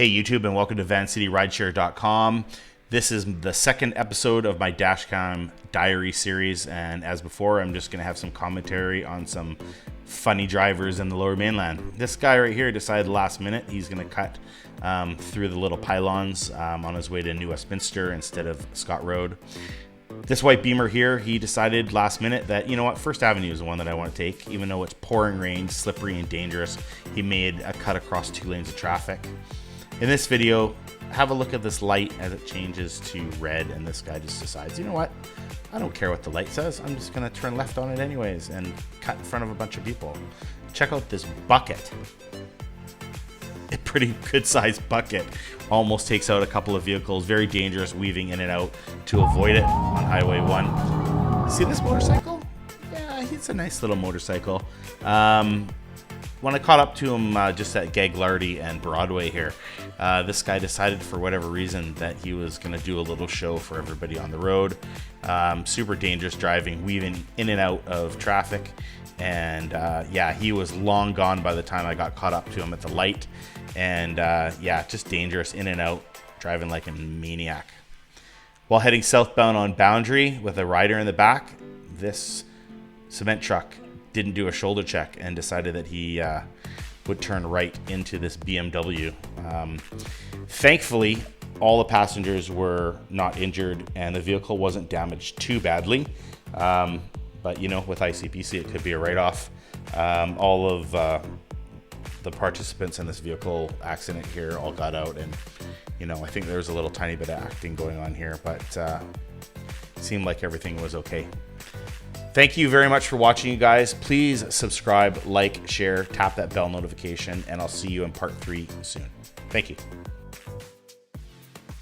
Hey YouTube, and welcome to VanCityRideshare.com. This is the second episode of my Dashcam diary series, and as before, I'm just going to have some commentary on some funny drivers in the lower mainland. This guy right here decided last minute he's going to cut through the little pylons on his way to New Westminster instead of Scott Road. This white Beamer here, he decided last minute that, you know what, First Avenue is the one that I want to take. Even though it's pouring rain, slippery and dangerous, he made a cut across 2 lanes of traffic. In this video, have a look at this light as it changes to red, and this guy just decides, you know what, I don't care what the light says, I'm just going to turn left on it anyways and cut in front of a bunch of people. Check out this bucket. A pretty good sized bucket. Almost takes out a couple of vehicles. Very dangerous, weaving in and out to avoid it on Highway 1. See this motorcycle? Yeah, it's a nice little motorcycle. When I caught up to him just at Gaglardy and Broadway here, this guy decided for whatever reason that he was going to do a little show for everybody on the road. Super dangerous driving, weaving in and out of traffic. And yeah, he was long gone by the time I got caught up to him at the light. And yeah, just dangerous in and out, driving like a maniac. While heading southbound on Boundary with a rider in the back, this cement truck didn't do a shoulder check and decided that he would turn right into this BMW. Thankfully, all the passengers were not injured and the vehicle wasn't damaged too badly. But you know, with ICPC, it could be a write-off. All of the participants in this vehicle accident here all got out, and you know, I think there was a little tiny bit of acting going on here, but it seemed like everything was okay. Thank you very much for watching, you guys. Please subscribe, like, share, tap that bell notification, and I'll see you in part 3 soon. Thank you.